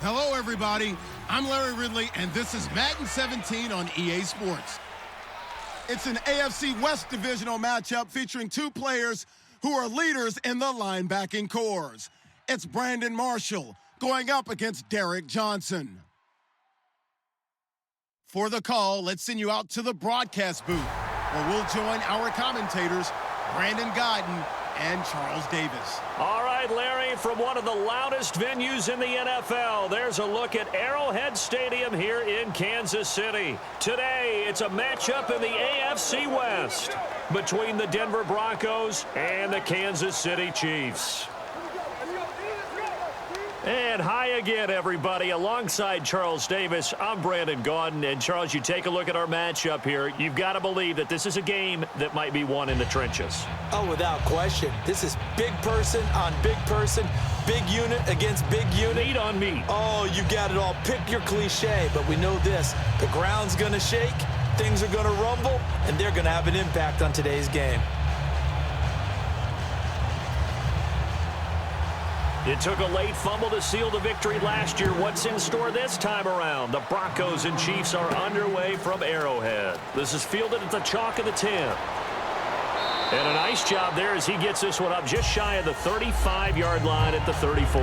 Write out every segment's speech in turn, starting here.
Hello, everybody. I'm Larry Ridley, and this is Madden 17 on EA Sports. It's an AFC West divisional matchup featuring two players who are leaders in the linebacking cores. It's Brandon Marshall going up against Derek Johnson. For the call, let's send you out to the broadcast booth, where we'll join our commentators, Brandon Gaudin and Charles Davis. All right, Larry, from one of the loudest venues in the NFL, there's a look at Arrowhead Stadium here in Kansas City. Today, it's a matchup in the AFC West between the Denver Broncos and the Kansas City Chiefs. And hi again, everybody. Alongside Charles Davis, I'm Brandon Gaudin. And, Charles, you take a look at our matchup here. You've got to believe that this is a game that might be won in the trenches. Oh, without question. This is big person on big person, big unit against big unit. Meat on meat. Oh, you got it all. Pick your cliche, but we know this. The ground's going to shake, things are going to rumble, and they're going to have an impact on today's game. It took a late fumble to seal the victory last year. What's in store this time around? The Broncos and Chiefs are underway from Arrowhead. This is fielded at the chalk of the 10. And a nice job there as he gets this one up just shy of the 35-yard line at the 34.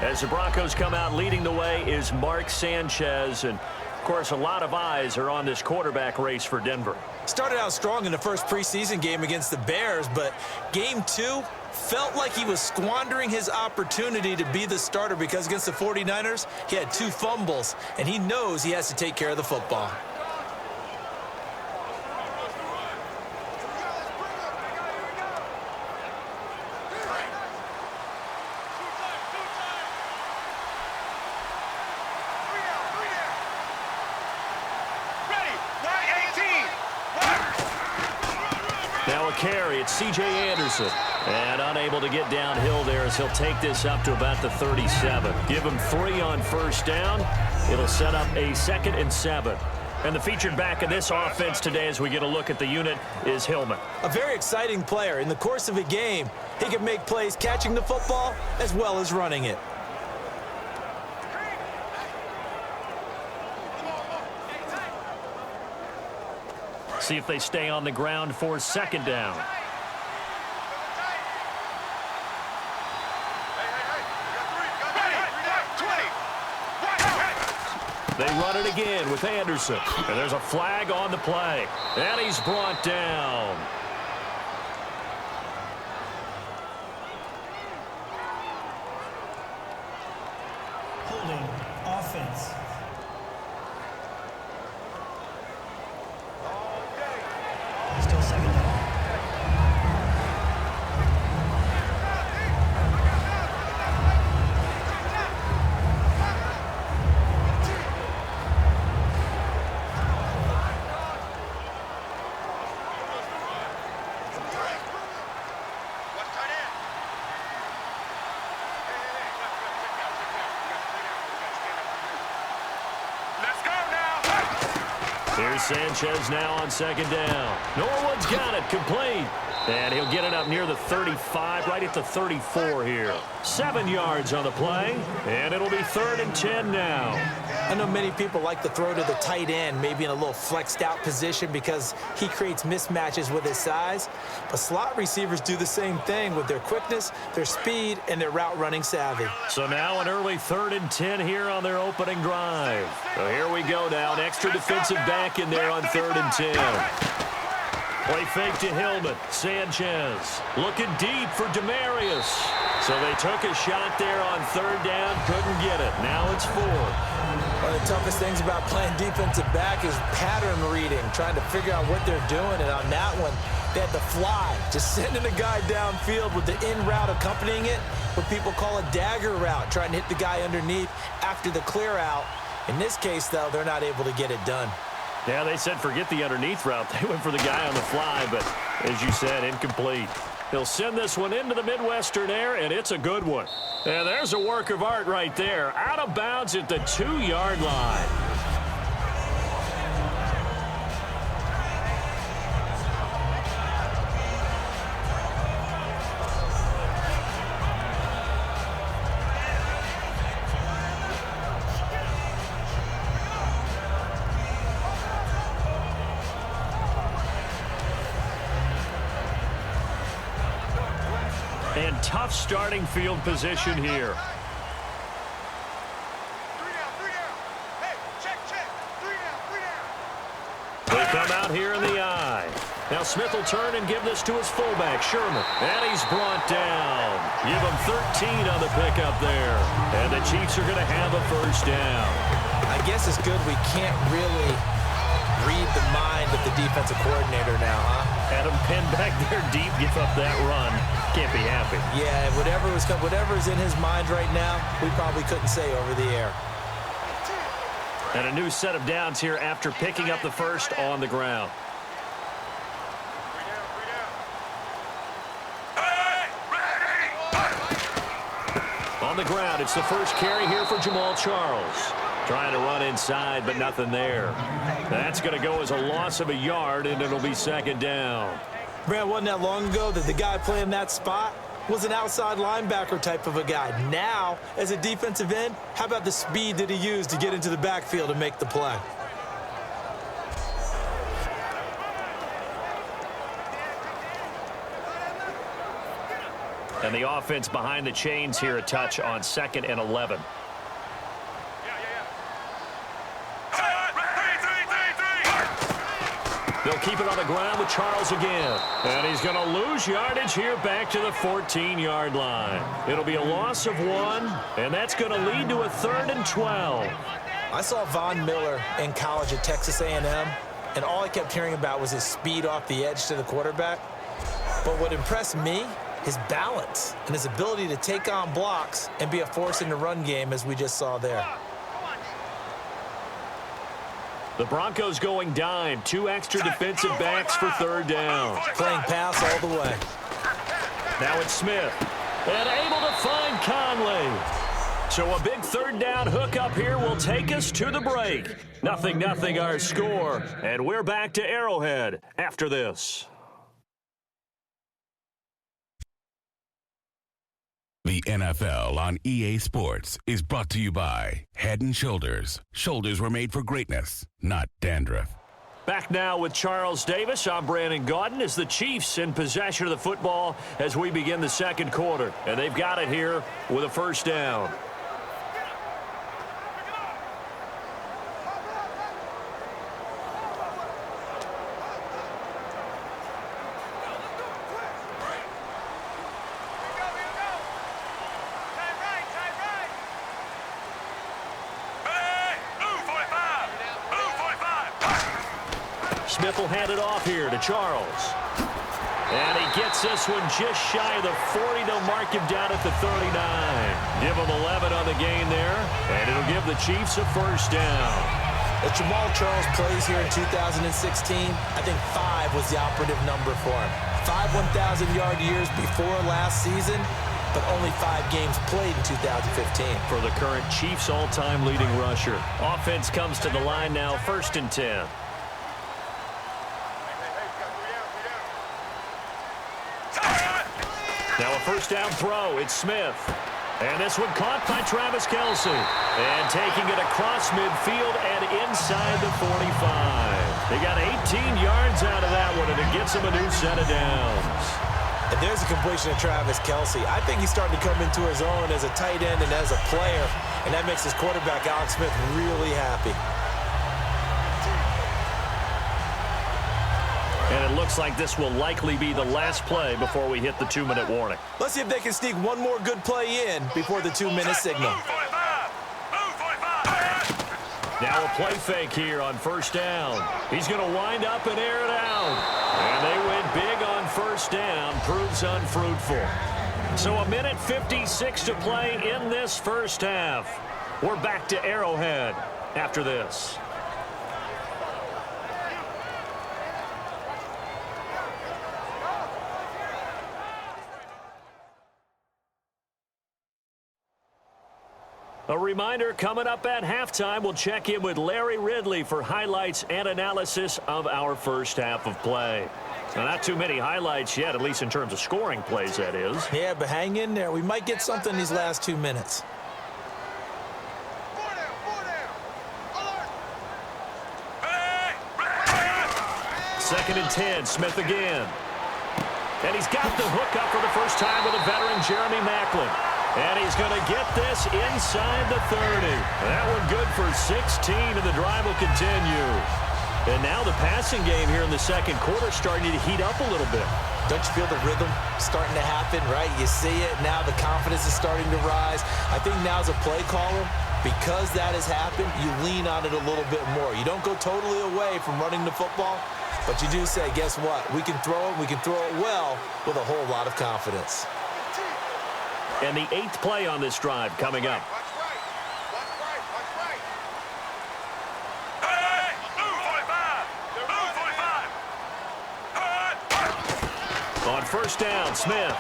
As the Broncos come out, leading the way is Mark Sanchez. And, of course, a lot of eyes are on this quarterback race for Denver. Started out strong in the first preseason game against the Bears, but game 2 felt like he was squandering his opportunity to be the starter because against the 49ers, he had 2 fumbles, and he knows he has to take care of the football. Now a carry, it's C.J. Anderson. And unable to get downhill there as he'll take this up to about the 37. Give him 3 on first down. It'll set up a 2nd and 7. And the featured back of this offense today as we get a look at the unit is Hillman. A very exciting player. In the course of a game, he can make plays catching the football as well as running it. See if they stay on the ground for 2nd down. They run it again with Anderson. And there's a flag on the play. And he's brought down. Holding offense. Still 2nd down. Here's Sanchez now on 2nd down. Norwood's got it, complete. And he'll get it up near the 35, right at the 34 here. 7 yards on the play, and it'll be 3rd and 10 now. I know many people like to throw to the tight end, maybe in a little flexed out position because he creates mismatches with his size. But slot receivers do the same thing with their quickness, their speed, and their route running savvy. So now an early 3rd and 10 here on their opening drive. So here we go now, an extra defensive back in there on 3rd and 10. Play fake to Hillman. Sanchez looking deep for Demarius. So they took a shot there on 3rd down, couldn't get it. Now it's 4th. One of the toughest things about playing defensive back is pattern reading, trying to figure out what they're doing. And on that one, they had the fly, just sending a guy downfield with the in route accompanying it, what people call a dagger route, trying to hit the guy underneath after the clear out. In this case, though, they're not able to get it done. Yeah, they said forget the underneath route. They went for the guy on the fly, but as you said, incomplete. He'll send this one into the Midwestern air, and it's a good one. And there's a work of art right there. Out of bounds at the 2-yard line. tough starting field position here. They come out here in the eye. Now Smith will turn and give this to his fullback, Sherman. And he's brought down. Give him 13 on the pickup there. And the Chiefs are going to have a first down. I guess it's good we can't really read the mind of the defensive coordinator now, huh? Had him pinned back there deep, give up that run. Can't be happy. Yeah, whatever's in his mind right now, we probably couldn't say over the air. And a new set of downs here after picking up the first on the ground. On the ground, it's the first carry here for Jamal Charles. Trying to run inside, but nothing there. That's going to go as a loss of a yard, and it'll be second down. Brad, wasn't that long ago that the guy playing that spot was an outside linebacker type of a guy. Now, as a defensive end, how about the speed that he used to get into the backfield and make the play? And the offense behind the chains here, a touch on 2nd and 11. They'll keep it on the ground with Charles again. And he's going to lose yardage here back to the 14-yard line. It'll be a loss of 1, and that's going to lead to a 3rd and 12. I saw Von Miller in college at Texas A&M, and all I kept hearing about was his speed off the edge to the quarterback. But what impressed me, his balance and his ability to take on blocks and be a force in the run game, as we just saw there. The Broncos going dime. 2 extra defensive backs for 3rd down. Playing pass all the way. Now it's Smith. And able to find Conley. So a big 3rd down hook up here will take us to the break. 0-0 our score. And we're back to Arrowhead after this. The NFL on EA Sports is brought to you by Head & Shoulders. Shoulders were made for greatness, not dandruff. Back now with Charles Davis. I'm Brandon Gaudin as the Chiefs in possession of the football as we begin the second quarter. And they've got it here with a first down. Smith will hand it off here to Charles. And he gets this one just shy of the 40. They'll mark him down at the 39. Give him 11 on the gain there, and it'll give the Chiefs a first down. As Jamal Charles plays here in 2016, I think 5 was the operative number for him. 5 1,000-yard years before last season, but only 5 games played in 2015. For the current Chiefs all-time leading rusher. Offense comes to the line now, 1st and 10. Now a first down throw. It's Smith. And this one caught by Travis Kelce. And taking it across midfield and inside the 45. They got 18 yards out of that one, and it gets them a new set of downs. And there's a completion of Travis Kelce. I think he's starting to come into his own as a tight end and as a player, and that makes his quarterback, Alex Smith, really happy. And it looks like this will likely be the last play before we hit the 2-minute warning. Let's see if they can sneak one more good play in before the 2-minute signal. Now a play fake here on first down. He's going to wind up and air it out. And they went big on first down. Proves unfruitful. So 1:56 to play in this first half. We're back to Arrowhead after this. A reminder, coming up at halftime, we'll check in with Larry Ridley for highlights and analysis of our first half of play. Now, not too many highlights yet, at least in terms of scoring plays, that is. Yeah, but hang in there. We might get something these last 2 minutes. Second and 10, Smith again. And he's got the hook up for the first time with a veteran, Jeremy Maclin. And he's going to get this inside the 30. That one good for 16, and the drive will continue. And now the passing game here in the second quarter starting to heat up a little bit. Don't you feel the rhythm starting to happen, right? You see it. Now the confidence is starting to rise. I think now as a play caller, because that has happened, you lean on it a little bit more. You don't go totally away from running the football, but you do say, guess what? We can throw it. We can throw it well with a whole lot of confidence. And the 8th play on this drive coming up. On first down, Smith.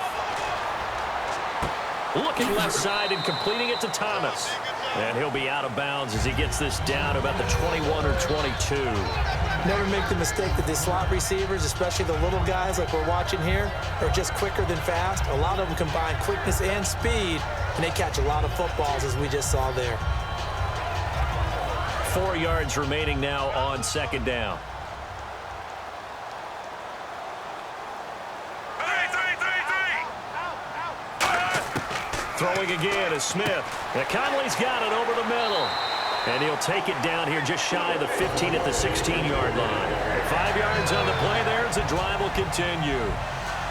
Looking left side and completing it to Thomas. And he'll be out of bounds as he gets this down about the 21 or 22. Never make the mistake that the slot receivers, especially the little guys like we're watching here, are just quicker than fast. A lot of them combine quickness and speed, and they catch a lot of footballs, as we just saw there. 4 yards remaining now on second down. Throwing again is Smith. Now Conley's got it over the middle. And he'll take it down here just shy of the 15 at the 16-yard line. 5 yards on the play there as the drive will continue.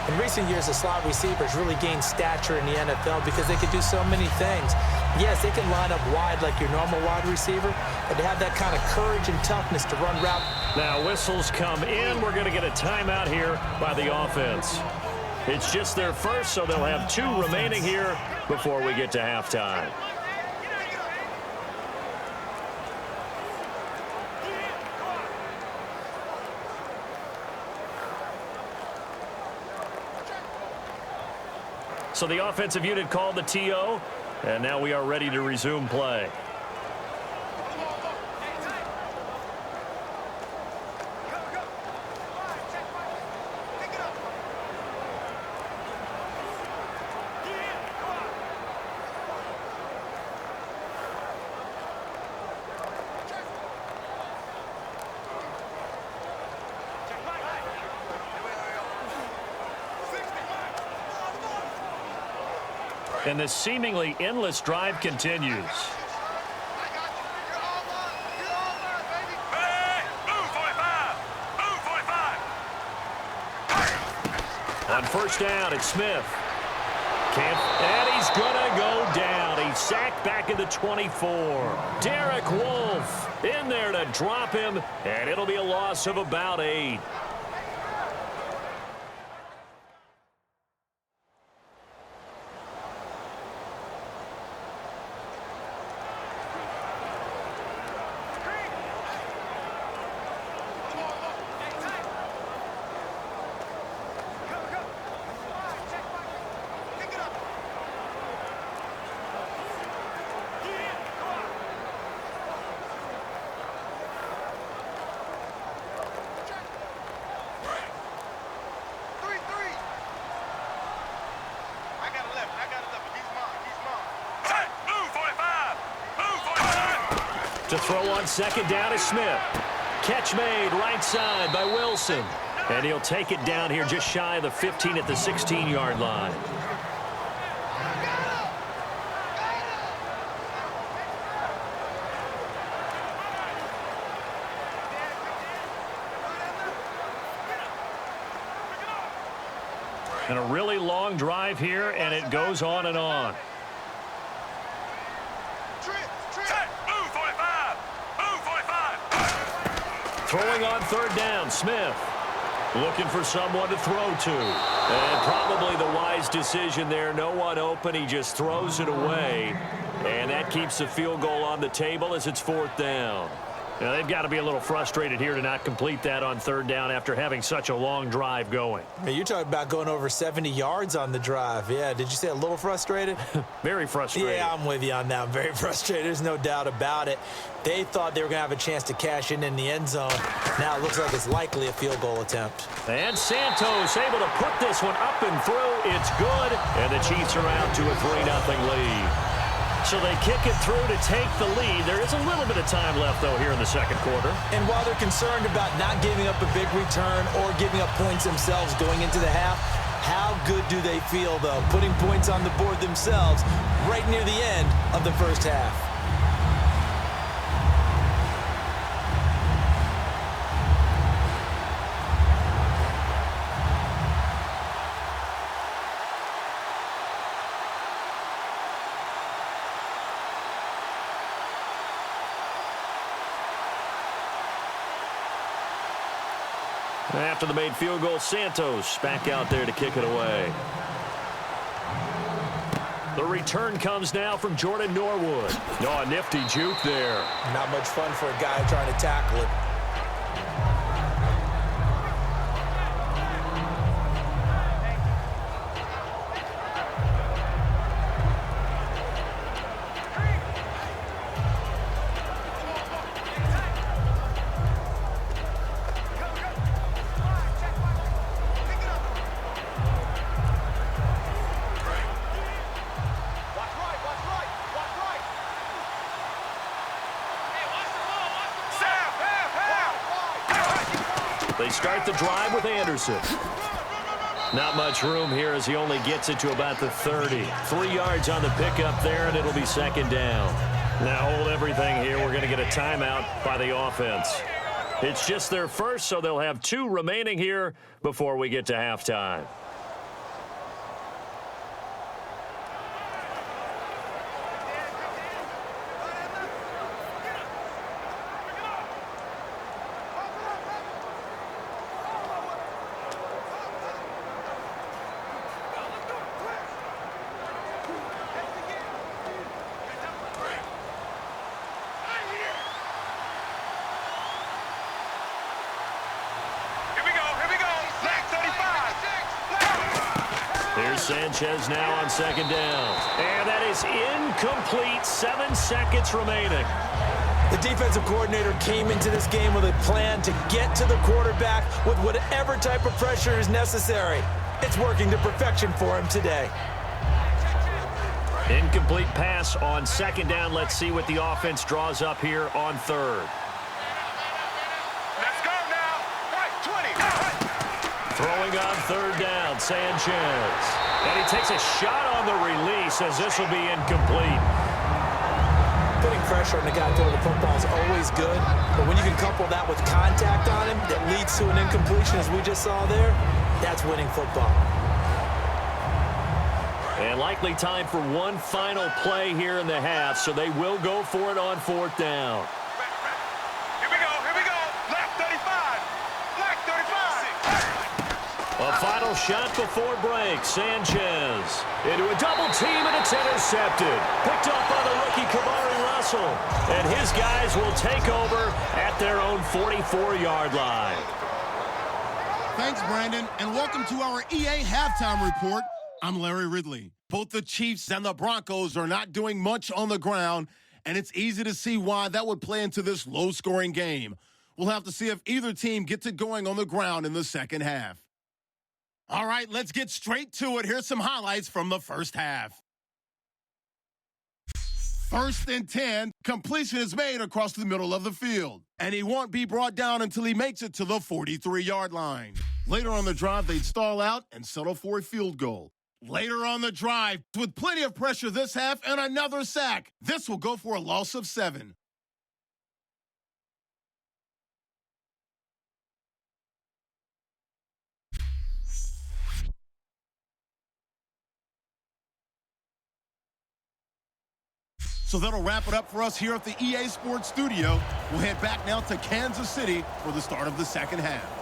In recent years, the slot receivers really gained stature in the NFL because they could do so many things. Yes, they can line up wide like your normal wide receiver, but they have that kind of courage and toughness to run route. Now whistles come in. We're going to get a timeout here by the offense. It's just their first, so they'll have 2 remaining here before we get to halftime. So the offensive unit called the TO, and now we are ready to resume play. And this seemingly endless drive continues. On first down, it's Smith. And he's going to go down. He's sacked back at the 24. Derek Wolfe in there to drop him, and it'll be a loss of about 8. To throw on second down is Smith. Catch made right side by Wilson. And he'll take it down here just shy of the 15 at the 16-yard line. And a really long drive here, and it goes on and on. Throwing on third down, Smith. Looking for someone to throw to. And probably the wise decision there. No one open. He just throws it away. And that keeps the field goal on the table as it's fourth down. Now, they've got to be a little frustrated here to not complete that on third down after having such a long drive going. Hey, you're talking about going over 70 yards on the drive. Yeah, did you say a little frustrated? Very frustrated. Yeah, I'm with you on that. Very frustrated. There's no doubt about it. They thought they were going to have a chance to cash in the end zone. Now it looks like it's likely a field goal attempt. And Santos able to put this one up and through. It's good. And the Chiefs are out to a 3-0 lead. So they kick it through to take the lead. There is a little bit of time left, though, here in the second quarter. And while they're concerned about not giving up a big return or giving up points themselves going into the half, How good do they feel, though, putting points on the board themselves right near the end of the first half? After the made field goal, Santos back out there to kick it away. The return comes now from Jordan Norwood. Oh, a nifty juke there. Not much fun for a guy trying to tackle it. They start the drive with Anderson. Not much room here as he only gets it to about the 30. 3 yards on the pickup there, and it'll be second down. Now hold everything here. We're going to get a timeout by the offense. It's just their first, so they'll have 2 remaining here before we get to halftime. Here's Sanchez now on second down. And that is incomplete. 7 seconds remaining. The defensive coordinator came into this game with a plan to get to the quarterback with whatever type of pressure is necessary. It's working to perfection for him today. Incomplete pass on second down. Let's see what the offense draws up here on third. Let's go now. Right, 20. Throwing on third down, Sanchez. And he takes a shot on the release as this will be incomplete. Putting pressure on the guy throwing the football is always good, but when you can couple that with contact on him that leads to an incompletion, as we just saw there, that's winning football. And likely time for one final play here in the half, so they will go for it on fourth down. Here we go. Left 35. Left 35. A final shot before break. Sanchez into a double team, and it's intercepted. Picked up by the rookie Kamari Russell. And his guys will take over at their own 44-yard line. Thanks, Brandon, and welcome to our EA Halftime Report. I'm Larry Ridley. Both the Chiefs and the Broncos are not doing much on the ground, and it's easy to see why that would play into this low-scoring game. We'll have to see if either team gets it going on the ground in the second half. All right, let's get straight to it. Here's some highlights from the first half. 1st and 10, completion is made across the middle of the field, and he won't be brought down until he makes it to the 43-yard line. Later on the drive, they'd stall out and settle for a field goal. Later on the drive, with plenty of pressure this half and another sack, this will go for a loss of 7. So that'll wrap it up for us here at the EA Sports Studio. We'll head back now to Kansas City for the start of the second half.